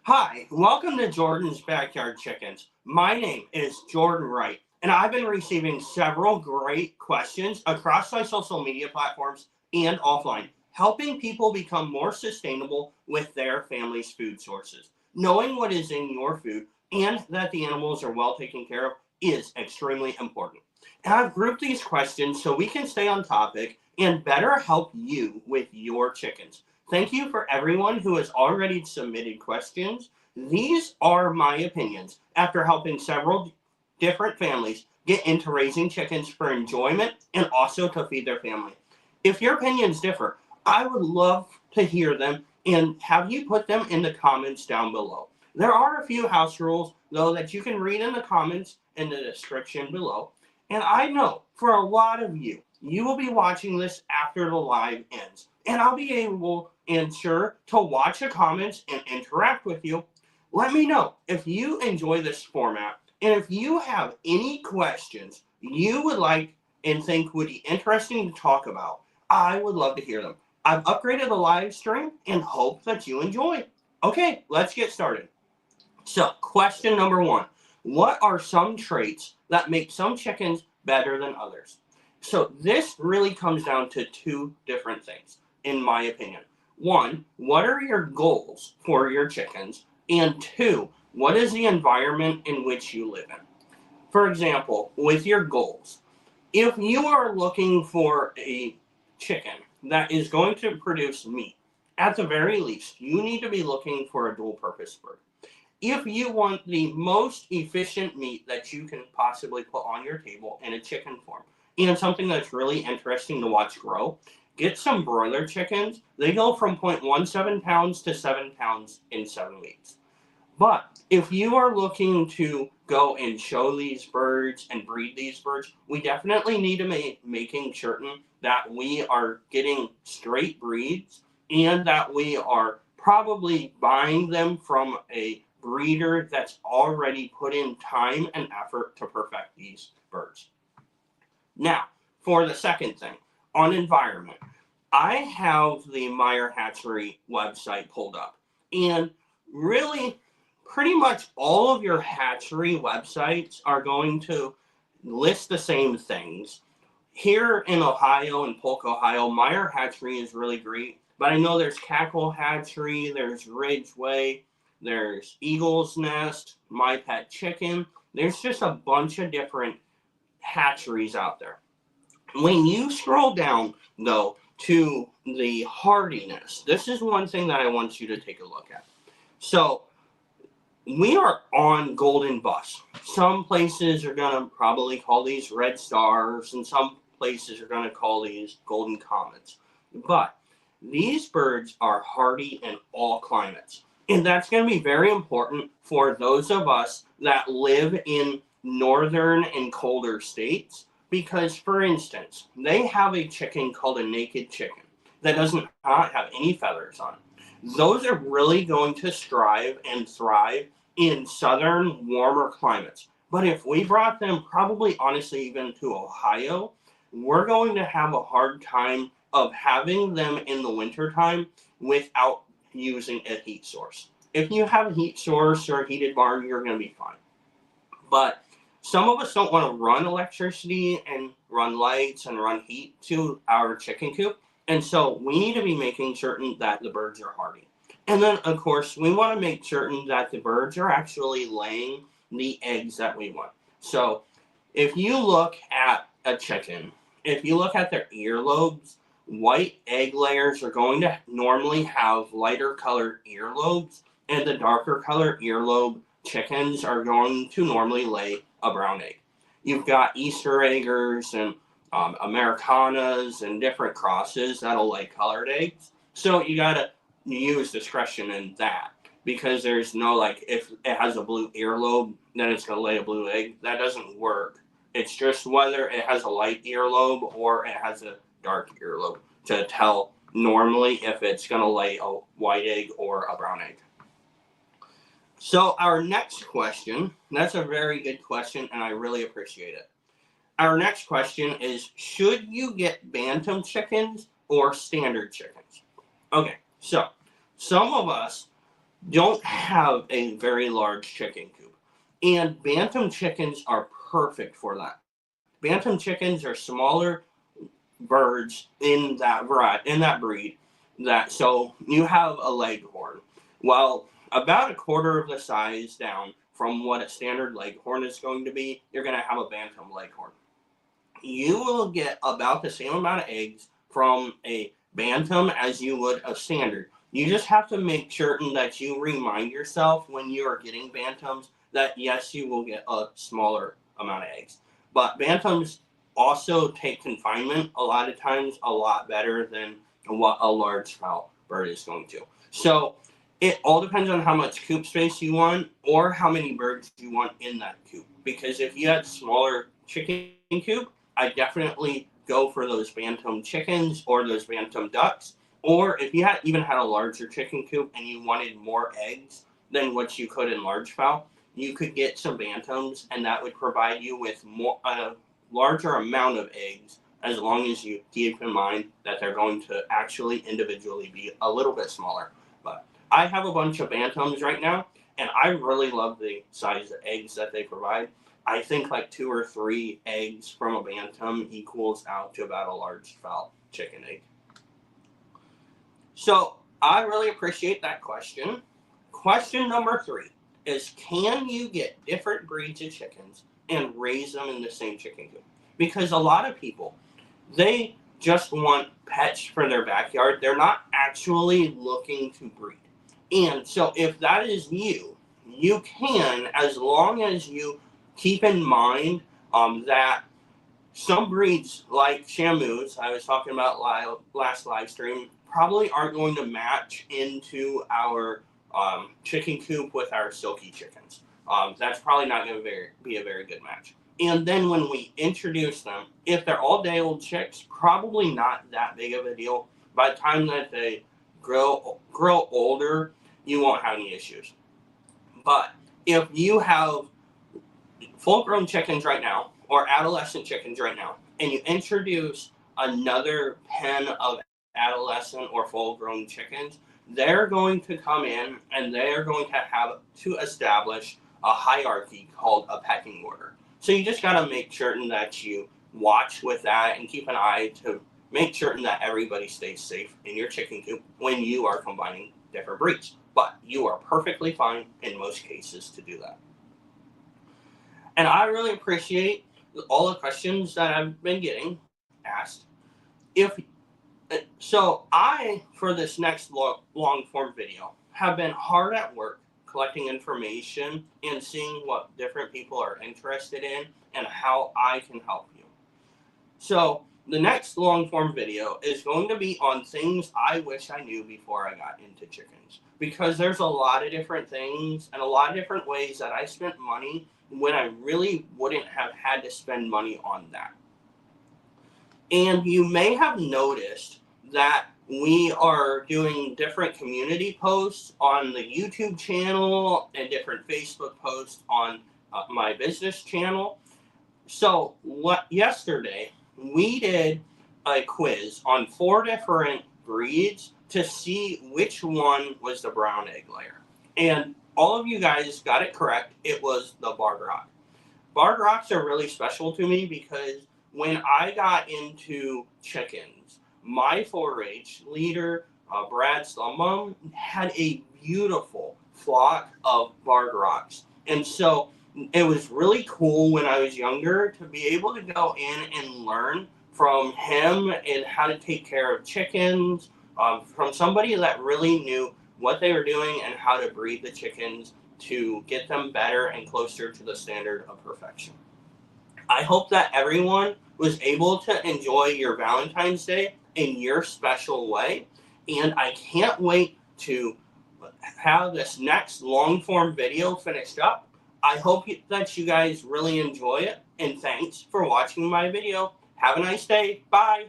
Hi, welcome to Jordan's Backyard Chickens. My name is Jordan Wright, and I've been receiving several great questions across my social media platforms and offline, helping people become more sustainable with their family's food sources. Knowing what is in your food and that the animals are well taken care of is extremely important. And I've grouped these questions so we can stay on topic and better help you with your chickens. Thank you for everyone who has already submitted questions. These are my opinions after helping several different families get into raising chickens for enjoyment and also to feed their family. If your opinions differ, I would love to hear them and have you put them in the comments down below. There are a few house rules, though, that you can read in the comments in the description below. And I know for a lot of you, you will be watching this after the live ends. And I'll be able and sure to watch the comments and interact with you. Let me know if you enjoy this format and if you have any questions you would like and think would be interesting to talk about. I would love to hear them. I've upgraded the live stream and hope that you enjoy. Okay, let's get started. So, question number one: what are some traits that make some chickens better than others? So, this really comes down to two different things, in my opinion. One, what are your goals for your chickens? And two, what is the environment in which you live in? For example, with your goals, if you are looking for a chicken that is going to produce meat, at the very least, you need to be looking for a dual purpose bird. If you want the most efficient meat that you can possibly put on your table in a chicken form, and something that's really interesting to watch grow, get some broiler chickens. They go from 0.17 pounds to 7 pounds in 7 weeks. But if you are looking to go and show these birds and breed these birds, we definitely need to making certain that we are getting straight breeds and that we are probably buying them from a breeder that's already put in time and effort to perfect these birds. Now, for the second thing, on environment, I have the Meyer Hatchery website pulled up. And really, pretty much all of your hatchery websites are going to list the same things. Here in Ohio, in Polk, Ohio, Meyer Hatchery is really great. But I know there's Cackle Hatchery, there's Ridgeway, there's Eagle's Nest, My Pet Chicken. There's just a bunch of different hatcheries out there. When you scroll down, though, to the hardiness, this is one thing that I want you to take a look at. So, we are on golden bus. Some places are going to probably call these red stars, and some places are going to call these golden comets. But these birds are hardy in all climates. And that's going to be very important for those of us that live in northern and colder states. Because, for instance, they have a chicken called a naked chicken that doesn't have any feathers on it. Those are really going to strive and thrive in southern, warmer climates. But if we brought them, probably honestly, even to Ohio, we're going to have a hard time of having them in the wintertime without using a heat source. If you have a heat source or a heated barn, you're going to be fine. But some of us don't want to run electricity and run lights and run heat to our chicken coop. And so we need to be making certain that the birds are hardy. And then, of course, we want to make certain that the birds are actually laying the eggs that we want. So if you look at a chicken, if you look at their earlobes, white egg layers are going to normally have lighter colored earlobes, and the darker colored earlobe chickens are going to normally lay a brown egg. You've got Easter eggers and Americanas and different crosses that'll lay colored eggs. So you gotta use discretion in that because there's no like if it has a blue earlobe, then it's gonna lay a blue egg. That doesn't work. It's just whether it has a light earlobe or it has a dark earlobe to tell normally if it's gonna lay a white egg or a brown egg. So our next question, that's a very good question and I really appreciate it. Our next question is, should you get bantam chickens or standard chickens? Okay, so some of us don't have a very large chicken coop. And bantam chickens are perfect for that. Bantam chickens are smaller birds in that variety, in that breed. That so you have a leghorn. Well, about a quarter of the size down from what a standard leghorn is going to be, you're going to have a bantam leghorn. You will get about the same amount of eggs from a bantam as you would a standard. You just have to make certain that you remind yourself when you are getting bantams that yes, you will get a smaller amount of eggs. But bantams also take confinement a lot of times a lot better than what a large fowl bird is going to. So it all depends on how much coop space you want or how many birds you want in that coop. Because if you had smaller chicken coop, I definitely go for those bantam chickens or those bantam ducks. Or if you had even had a larger chicken coop and you wanted more eggs than what you could in large fowl, you could get some bantams, and that would provide you with more a larger amount of eggs, as long as you keep in mind that they're going to actually individually be a little bit smaller. But I have a bunch of bantams right now, and I really love the size of eggs that they provide. I think like 2 or 3 eggs from a bantam equals out to about a large fowl chicken egg. So I really appreciate that question. Question number 3 is, can you get different breeds of chickens and raise them in the same chicken coop? Because a lot of people, they just want pets for their backyard. They're not actually looking to breed. And so if that is you, you can, as long as you keep in mind that some breeds like Shamus, I was talking about last live stream, probably aren't going to match into our chicken coop with our silky chickens. That's probably not going to be a very good match. And then when we introduce them, if they're all day old chicks, probably not that big of a deal. By the time that they grow older, you won't have any issues. But if you have full grown chickens right now or adolescent chickens right now, and you introduce another pen of adolescent or full grown chickens, they're going to come in and they're going to have to establish a hierarchy called a pecking order. So you just got to make certain that you watch with that and keep an eye to make certain that everybody stays safe in your chicken coop when you are combining different breeds. But you are perfectly fine in most cases to do that. And I really appreciate all the questions that I've been getting asked. If so, I, for this next long form video, have been hard at work collecting information and seeing what different people are interested in and how I can help you. So the next long form video is going to be on things I wish I knew before I got into chickens, because there's a lot of different things and a lot of different ways that I spent money when I really wouldn't have had to spend money on that. And you may have noticed that we are doing different community posts on the YouTube channel and different Facebook posts on my business channel. So yesterday we did a quiz on 4 different breeds to see which one was the brown egg layer. And all of you guys got it correct. It was the Barred Rock. Barred Rocks are really special to me because when I got into chickens, my 4-H leader, Brad Slumbum, had a beautiful flock of Barred Rocks. And so it was really cool when I was younger to be able to go in and learn from him and how to take care of chickens, from somebody that really knew what they were doing and how to breed the chickens to get them better and closer to the standard of perfection. I hope that everyone was able to enjoy your Valentine's Day in your special way, and I can't wait to have this next long form video finished up. I hope that you guys really enjoy it, and thanks for watching my video. Have a nice day. Bye.